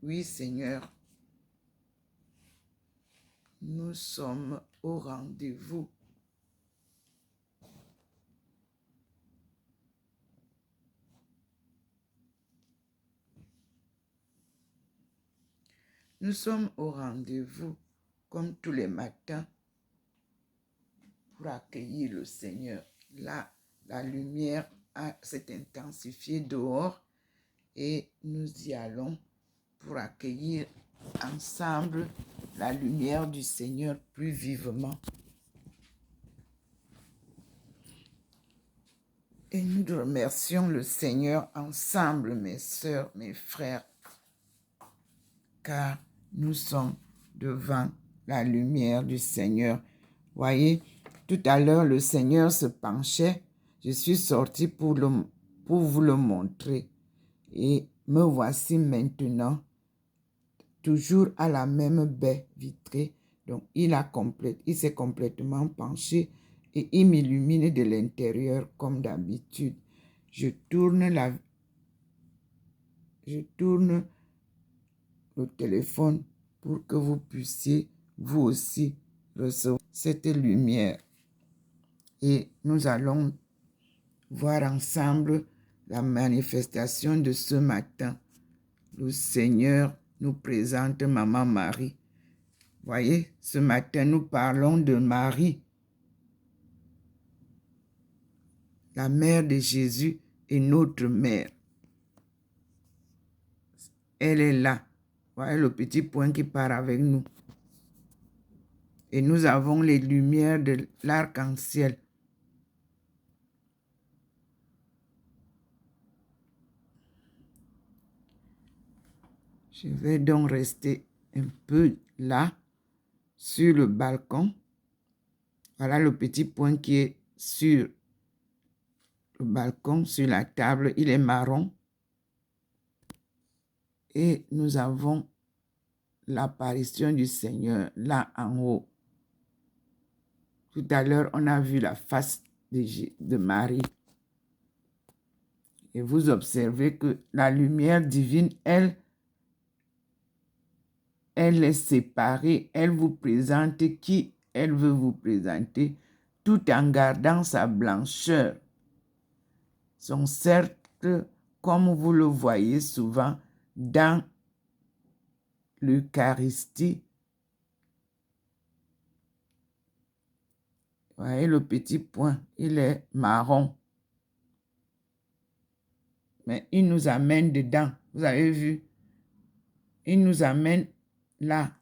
Oui, Seigneur, nous sommes au rendez-vous. Nous sommes au rendez-vous comme tous les matins pour accueillir le Seigneur. Là, la lumière s'est intensifiée dehors et nous y allons pour accueillir ensemble la lumière du Seigneur plus vivement. Et nous remercions le Seigneur ensemble, mes sœurs, mes frères, car nous sommes devant la lumière du Seigneur. Voyez, tout à l'heure, le Seigneur se penchait. Je suis sortie pour vous le montrer. Et me voici maintenant, toujours à la même baie vitrée. Donc, il s'est complètement penché et il m'illumine de l'intérieur comme d'habitude. Je tourne le téléphone pour que vous puissiez, vous aussi, recevoir cette lumière. Et nous allons voir ensemble la manifestation de ce matin. Le Seigneur nous présente Maman Marie. Voyez, ce matin, nous parlons de Marie, la mère de Jésus et notre mère. Elle est là. Voyez le petit point qui part avec nous. Et nous avons les lumières de l'arc-en-ciel. Je vais donc rester un peu là, sur le balcon. Voilà le petit point qui est sur le balcon, sur la table. Il est marron. Et nous avons l'apparition du Seigneur là en haut. Tout à l'heure, on a vu la face de Marie. Et vous observez que la lumière divine, elle est séparée. Elle vous présente qui elle veut vous présenter, tout en gardant sa blancheur. Son cercle, comme vous le voyez souvent dans l'Eucharistie. Vous voyez le petit point, il est marron. Mais il nous amène dedans. Vous avez vu? Il nous amène là.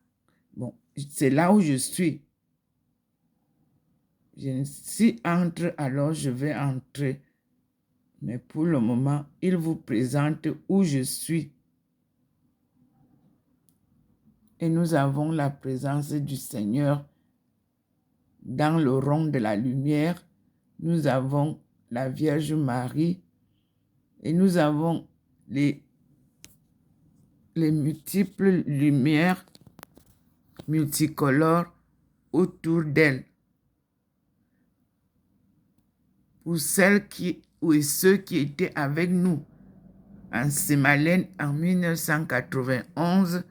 Bon, c'est là où je suis. Si entre, alors je vais entrer. Mais pour le moment, il vous présente où je suis. Et nous avons la présence du Seigneur dans le rond de la lumière. Nous avons la Vierge Marie et nous avons les multiples lumières multicolores autour d'elle. Pour celles et ceux qui étaient avec nous en Sémalène en 1991,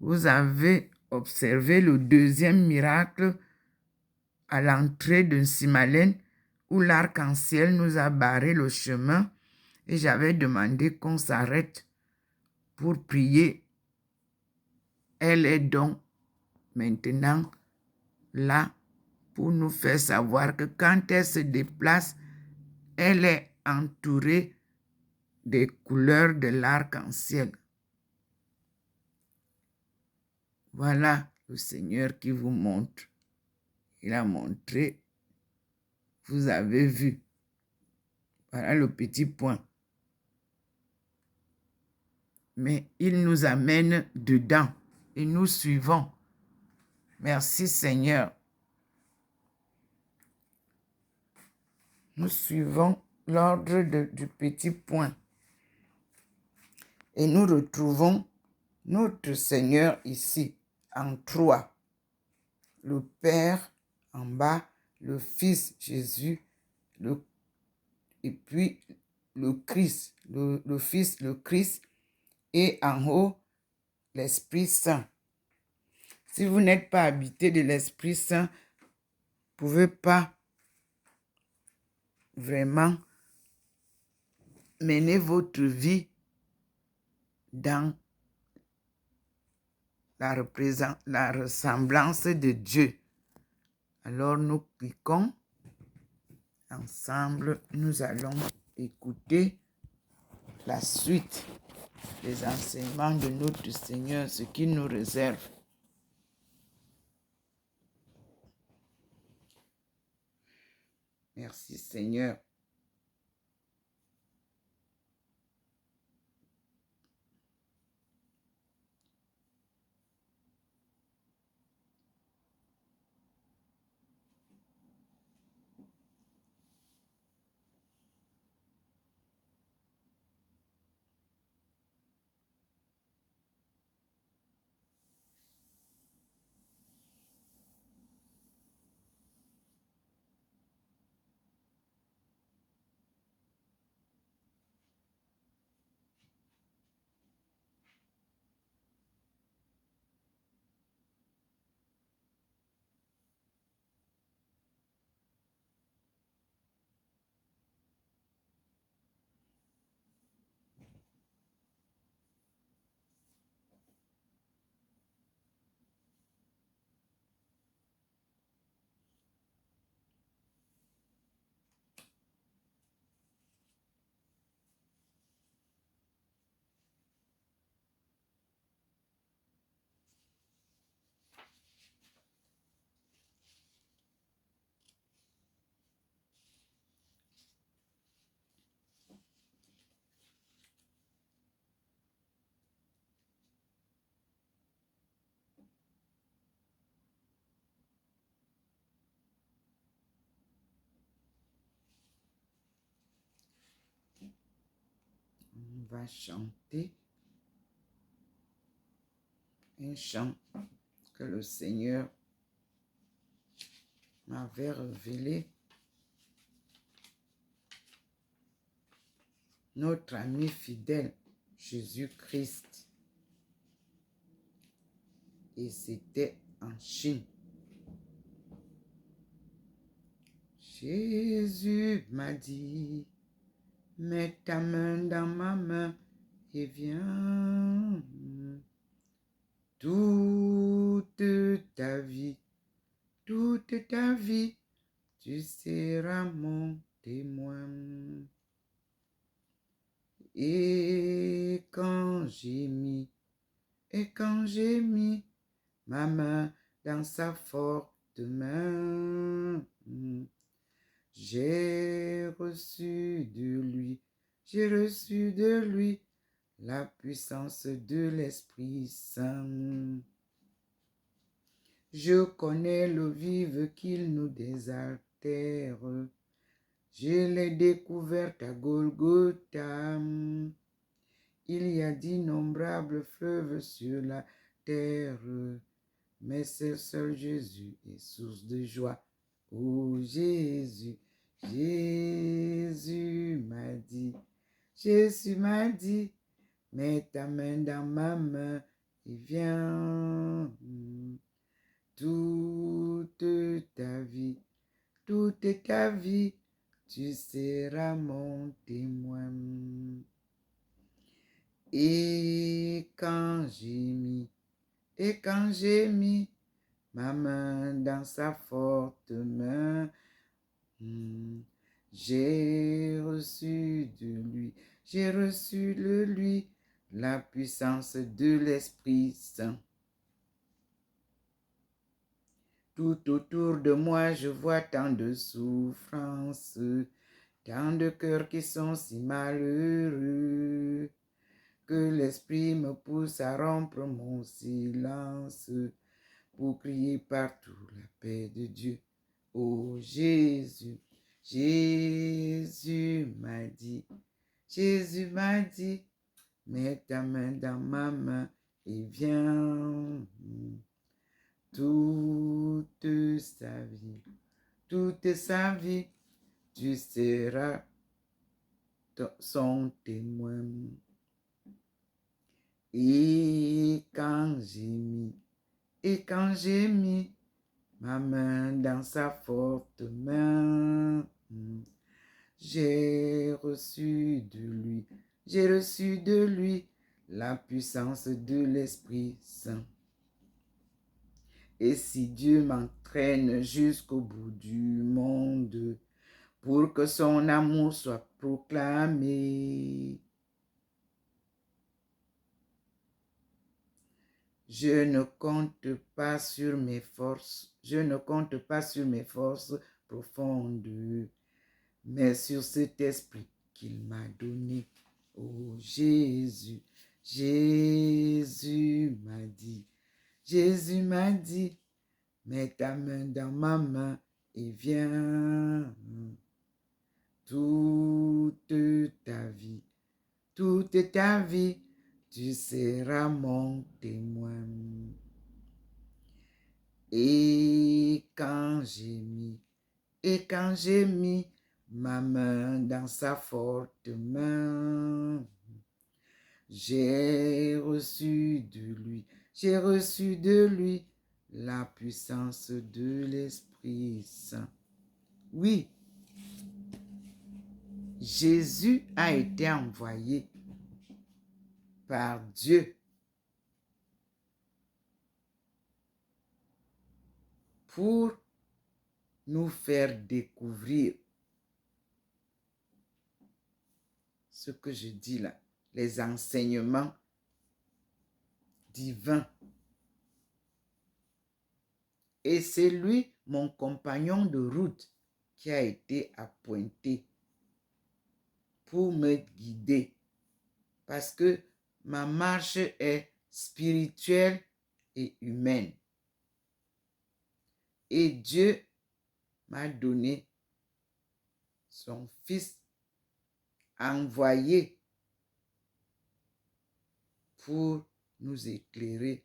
vous avez observé le deuxième miracle à l'entrée de Sémalène où l'arc-en-ciel nous a barré le chemin et j'avais demandé qu'on s'arrête pour prier. Elle est donc maintenant là pour nous faire savoir que quand elle se déplace, elle est entourée des couleurs de l'arc-en-ciel. Voilà le Seigneur qui vous montre. Il a montré, vous avez vu. Voilà le petit point. Mais il nous amène dedans et nous suivons. Merci Seigneur. Nous suivons l'ordre du petit point. Et nous retrouvons notre Seigneur ici, en trois. Le Père en bas, le Fils Jésus, et puis le Christ, le Fils, le Christ, et en haut, l'Esprit Saint. Si vous n'êtes pas habité de l'Esprit Saint, vous ne pouvez pas vraiment mener votre vie dans la ressemblance de Dieu. Alors nous cliquons. Ensemble, nous allons écouter la suite des enseignements de notre Seigneur, ce qu'il nous réserve. Merci Seigneur. On va chanter un chant que le Seigneur m'avait révélé. Notre ami fidèle, Jésus-Christ. Et c'était en Chine. Jésus m'a dit, mets ta main dans ma main et viens. Toute ta vie, tu seras mon témoin. Et quand j'ai mis ma main dans sa forte main, j'ai reçu de lui la puissance de l'Esprit Saint. Je connais l'eau vive qu'il nous désaltère. Je l'ai découverte à Golgotha. Il y a d'innombrables fleuves sur la terre, mais c'est seul Jésus est source de joie. Oh Jésus, Jésus m'a dit, mets ta main dans ma main et viens. Toute ta vie, tu seras mon témoin. Et quand j'ai mis ma main dans sa forte main, j'ai reçu de lui la puissance de l'Esprit Saint. Tout autour de moi, je vois tant de souffrances, tant de cœurs qui sont si malheureux, que l'Esprit me pousse à rompre mon silence pour crier partout la paix de Dieu. Oh Jésus, Jésus m'a dit, mets ta main dans ma main et viens. Toute sa vie, tu seras son témoin. Et quand j'ai mis ma main dans sa forte main, j'ai reçu de lui la puissance de l'Esprit Saint. Et si Dieu m'entraîne jusqu'au bout du monde, pour que son amour soit proclamé, je ne compte pas sur mes forces profondes, mais sur cet esprit qu'il m'a donné. Oh Jésus, Jésus m'a dit, mets ta main dans ma main et viens. Toute ta vie, tu seras mon témoin. Et quand j'ai mis ma main dans sa forte main, j'ai reçu de lui la puissance de l'Esprit Saint. Oui, Jésus a été envoyé par Dieu pour nous faire découvrir ce que je dis là, les enseignements divins. Et c'est lui, mon compagnon de route, qui a été appointé pour me guider. Parce que ma marche est spirituelle et humaine. Et Dieu m'a donné son Fils envoyé pour nous éclairer.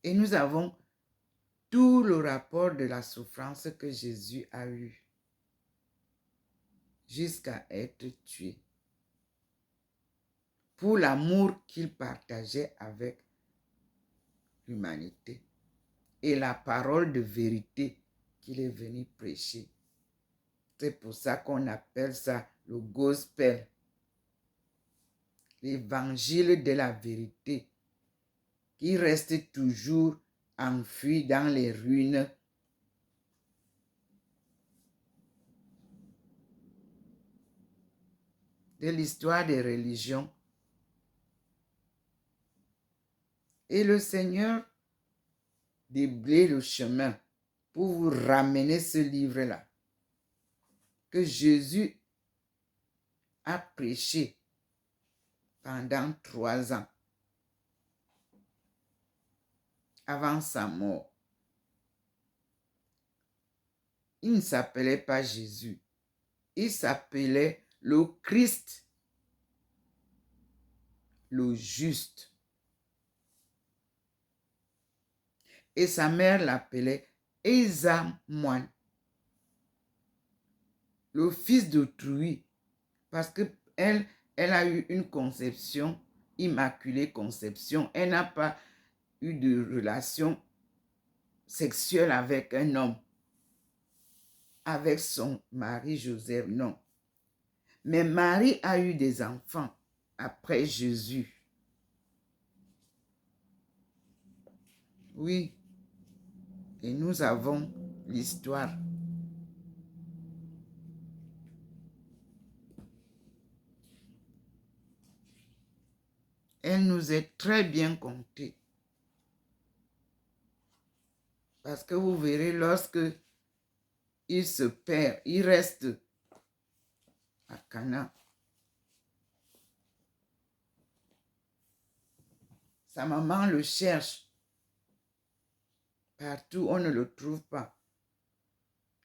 Et nous avons tout le rapport de la souffrance que Jésus a eu jusqu'à être tué, pour l'amour qu'il partageait avec l'humanité et la parole de vérité qu'il est venu prêcher. C'est pour ça qu'on appelle ça le gospel, l'évangile de la vérité, qui reste toujours enfui dans les ruines de l'histoire des religions. Et le Seigneur déblaye le chemin pour vous ramener ce livre-là que Jésus a prêché pendant 3 ans avant sa mort. Il ne s'appelait pas Jésus, il s'appelait le Christ, le juste. Et sa mère l'appelait Esamoine, le fils d'autrui, parce qu'elle a eu une conception, immaculée conception. Elle n'a pas eu de relation sexuelle avec un homme, avec son mari Joseph, non. Mais Marie a eu des enfants après Jésus. Oui, et nous avons l'histoire. Elle nous est très bien contée. Parce que vous verrez, lorsque il se perd, il reste à Cana. Sa maman le cherche. Partout, on ne le trouve pas.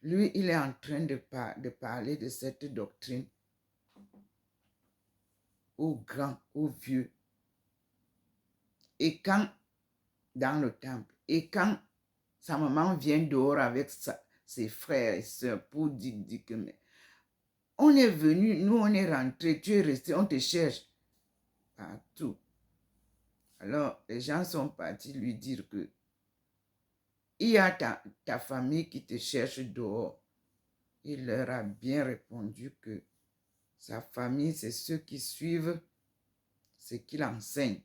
Lui, il est en train de parler de cette doctrine aux grands, aux vieux. Et quand, dans le temple, et quand sa maman vient dehors avec ses frères et sœurs pour dire que On est venu, nous on est rentré, tu es resté, on te cherche partout. Alors, les gens sont partis lui dire que il y a ta famille qui te cherche dehors. Il leur a bien répondu que sa famille, c'est ceux qui suivent ce qu'il enseigne,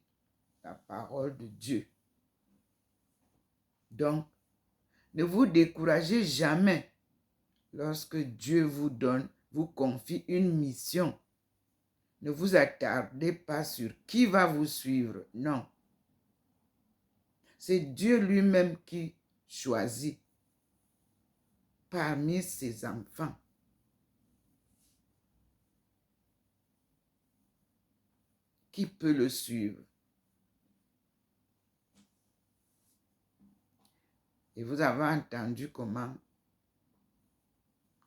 la parole de Dieu. Donc, ne vous découragez jamais lorsque Dieu vous donne, vous confie une mission. Ne vous attardez pas sur qui va vous suivre. Non. C'est Dieu lui-même qui choisit parmi ses enfants. Qui peut le suivre? Et vous avez entendu comment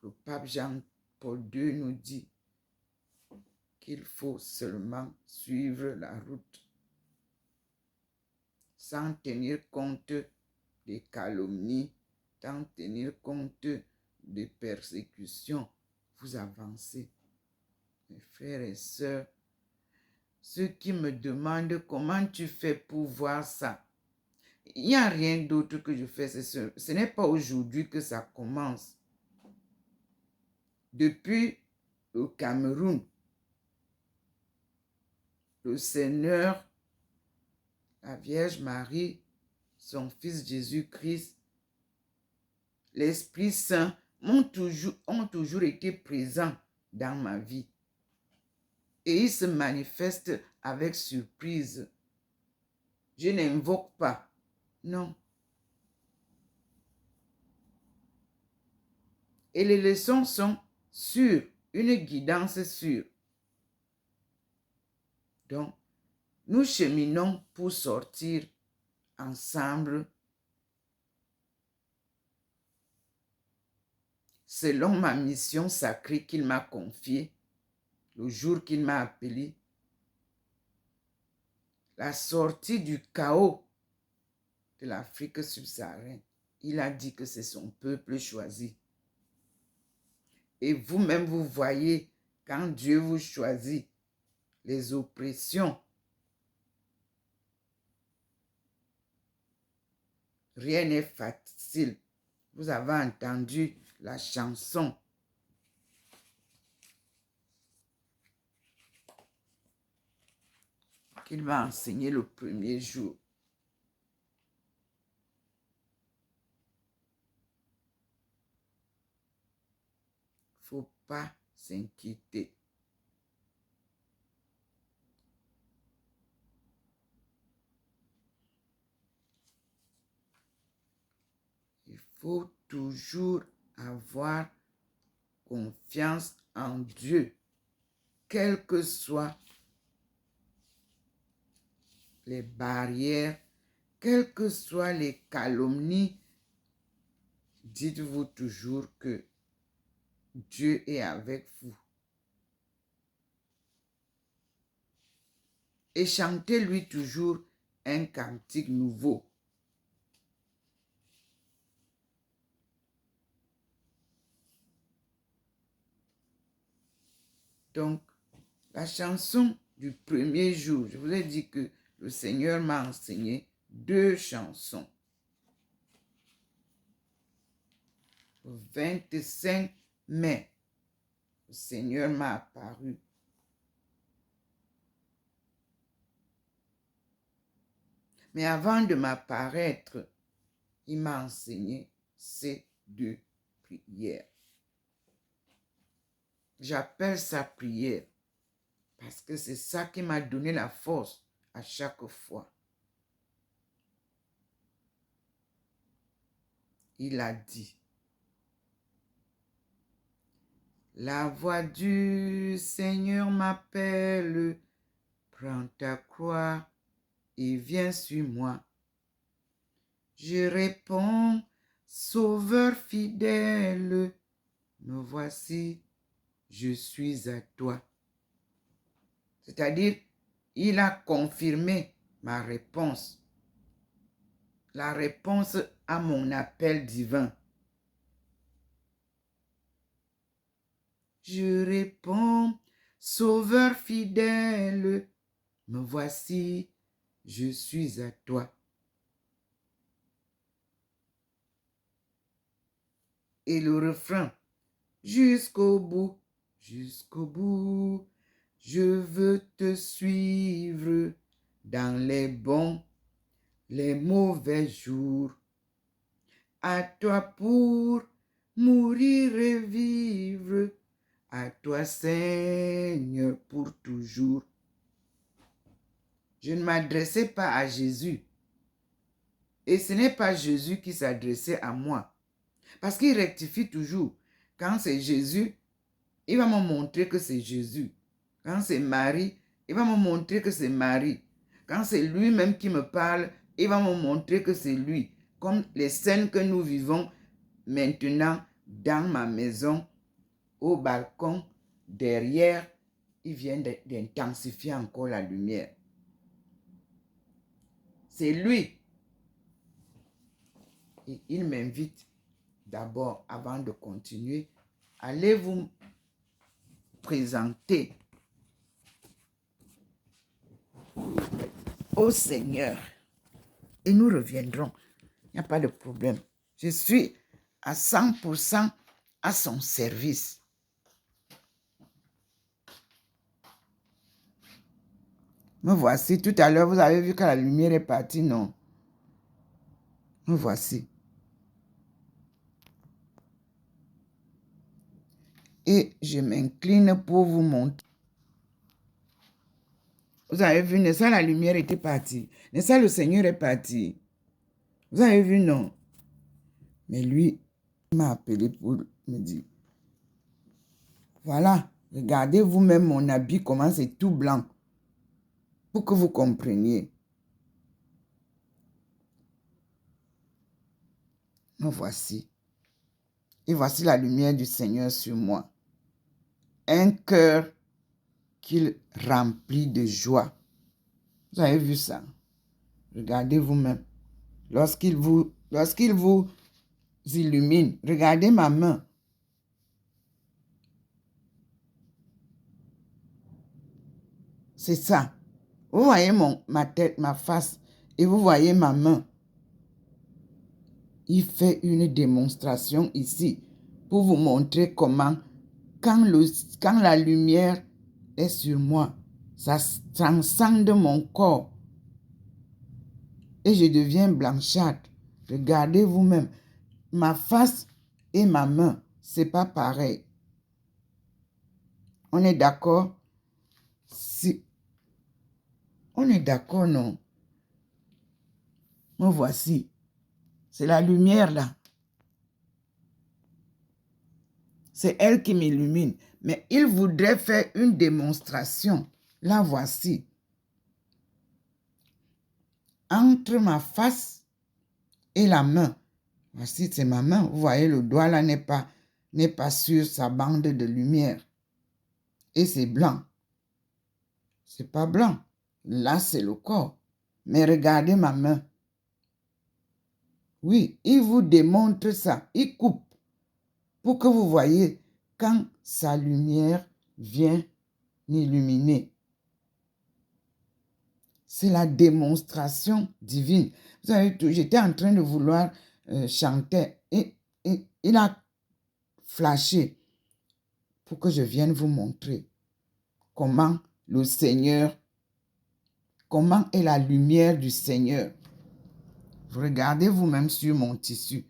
le pape Jean-Paul II nous dit qu'il faut seulement suivre la route sans tenir compte des calomnies, sans tenir compte des persécutions. Vous avancez. Mes frères et sœurs, ceux qui me demandent comment tu fais pour voir ça, il n'y a rien d'autre que je fais. Ce n'est pas aujourd'hui que ça commence. Depuis le Cameroun, le Seigneur, la Vierge Marie, son Fils Jésus-Christ, l'Esprit Saint ont toujours été présents dans ma vie. Et ils se manifestent avec surprise. Je n'invoque pas. Non. Et les leçons sont sûres, une guidance sûre. Donc, nous cheminons pour sortir ensemble selon ma mission sacrée qu'il m'a confiée, le jour qu'il m'a appelé. La sortie du chaos de l'Afrique subsaharienne. Il a dit que c'est son peuple choisi. Et vous-même, vous voyez, quand Dieu vous choisit, les oppressions, rien n'est facile. Vous avez entendu la chanson. Qu'il m'a enseigné le premier jour. Il ne faut pas s'inquiéter. Il faut toujours avoir confiance en Dieu, quelles que soient les barrières, quelles que soient les calomnies. Dites-vous toujours que Dieu est avec vous. Et chantez-lui toujours un cantique nouveau. Donc, la chanson du premier jour, je vous ai dit que le Seigneur m'a enseigné 2 chansons. Le 25 mai, le Seigneur m'a apparu. Mais avant de m'apparaître, il m'a enseigné ces 2 prières. J'appelle ça prière parce que c'est ça qui m'a donné la force à chaque fois. Il a dit, la voix du Seigneur m'appelle, prends ta croix et viens sur moi. Je réponds, Sauveur fidèle, me voici, je suis à toi. C'est-à-dire, il a confirmé ma réponse, la réponse à mon appel divin. Je réponds, Sauveur fidèle, me voici, je suis à toi. Et le refrain, jusqu'au bout, je veux te suivre dans les bons, les mauvais jours. À toi pour mourir et vivre, à toi Seigneur pour toujours. Je ne m'adressais pas à Jésus. Et ce n'est pas Jésus qui s'adressait à moi. Parce qu'il rectifie toujours. Quand c'est Jésus, il va me montrer que c'est Jésus. Quand c'est Marie, il va me montrer que c'est Marie. Quand c'est lui-même qui me parle, il va me montrer que c'est lui. Comme les scènes que nous vivons maintenant dans ma maison, au balcon, derrière, il vient d'intensifier encore la lumière. C'est lui. Et il m'invite d'abord, avant de continuer, allez vous présenter au Seigneur. Et nous reviendrons. Il n'y a pas de problème. Je suis à 100% à son service. Me voici. Tout à l'heure, vous avez vu que la lumière est partie, non? Me voici. Et je m'incline pour vous montrer. Vous avez vu, n'est-ce pas, la lumière était partie. N'est-ce pas, le Seigneur est parti. Vous avez vu, non? Mais lui, il m'a appelé pour me dire, voilà, regardez vous-même mon habit, comment c'est tout blanc. Pour que vous compreniez. Me voici. Et voici la lumière du Seigneur sur moi. Un cœur qu'il remplit de joie. Vous avez vu ça? Regardez vous-même. Lorsqu'il vous illumine, regardez ma main. C'est ça. Vous voyez ma tête, ma face, et vous voyez ma main. Il fait une démonstration ici pour vous montrer comment, quand la lumière est sur moi, ça transcende mon corps et je deviens blanchâtre. Regardez vous-même. Ma face et ma main, c'est pas pareil. On est d'accord? Si. On est d'accord, non? Me voici. C'est la lumière là. C'est elle qui m'illumine. Mais il voudrait faire une démonstration. La voici. Entre ma face et la main. Voici, c'est ma main. Vous voyez, le doigt là n'est pas sur sa bande de lumière. Et c'est blanc. C'est pas blanc. Là, c'est le corps. Mais regardez ma main. Oui, il vous démontre ça. Il coupe pour que vous voyez quand sa lumière vient illuminer. C'est la démonstration divine. Vous savez, j'étais en train de vouloir chanter et il a flashé pour que je vienne vous montrer comment le Seigneur, comment est la lumière du Seigneur. Vous regardez vous-même sur mon tissu.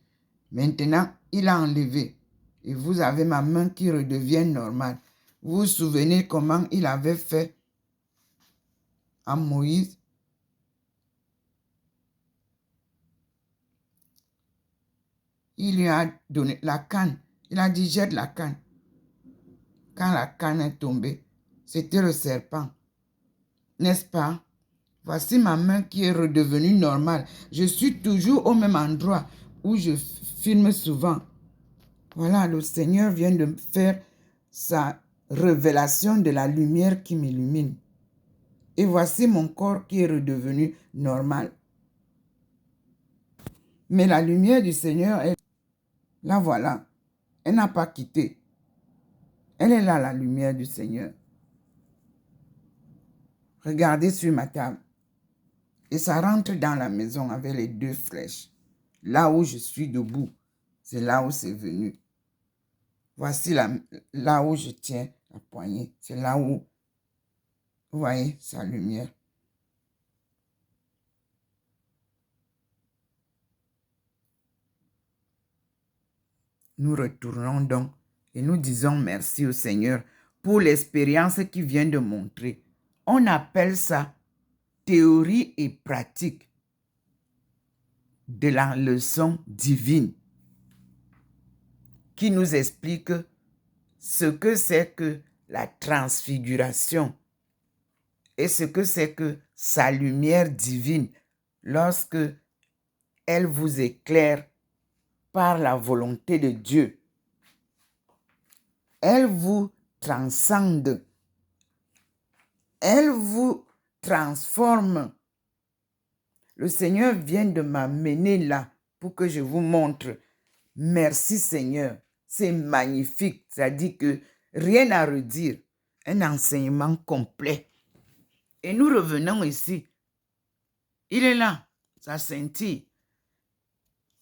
Maintenant, il a enlevé. Et vous avez ma main qui redevient normale. Vous vous souvenez comment il avait fait à Moïse? Il lui a donné la canne. Il a dit, jette la canne. Quand la canne est tombée, c'était le serpent. N'est-ce pas? Voici ma main qui est redevenue normale. Je suis toujours au même endroit où je filme souvent. Voilà, le Seigneur vient de faire sa révélation de la lumière qui m'illumine. Et voici mon corps qui est redevenu normal. Mais la lumière du Seigneur, la voilà. Elle n'a pas quitté. Elle est là, la lumière du Seigneur. Regardez sur ma table. Et ça rentre dans la maison avec les 2 flèches. Là où je suis debout, c'est là où c'est venu. Voici là où je tiens la poignée. C'est là où, vous voyez, sa lumière. Nous retournons donc et nous disons merci au Seigneur pour l'expérience qu'il vient de montrer. On appelle ça théorie et pratique de la leçon divine qui nous explique ce que c'est que la transfiguration et ce que c'est que sa lumière divine lorsque elle vous éclaire par la volonté de Dieu. Elle vous transcende. Elle vous transforme. Le Seigneur vient de m'amener là pour que je vous montre. Merci Seigneur. C'est magnifique. C'est-à-dire que rien à redire. Un enseignement complet. Et nous revenons ici. Il est là. Ça scintille.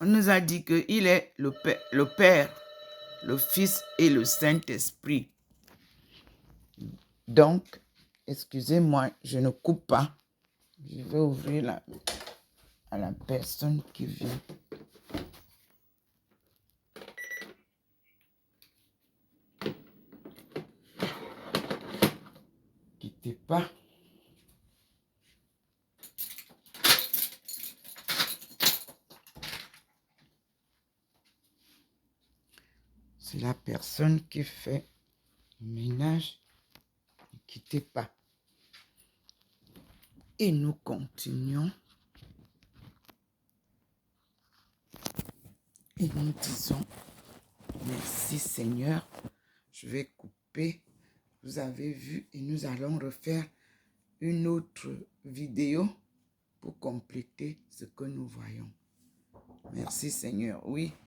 On nous a dit qu'il est le Père, le Fils et le Saint-Esprit. Donc, excusez-moi, je ne coupe pas. Je vais ouvrir à la personne qui vient. Quittez pas. C'est la personne qui fait le ménage. Ne quittez pas. Et nous continuons. Et nous disons, merci Seigneur. Je vais couper. Vous avez vu et nous allons refaire une autre vidéo pour compléter ce que nous voyons. Merci Seigneur. Oui.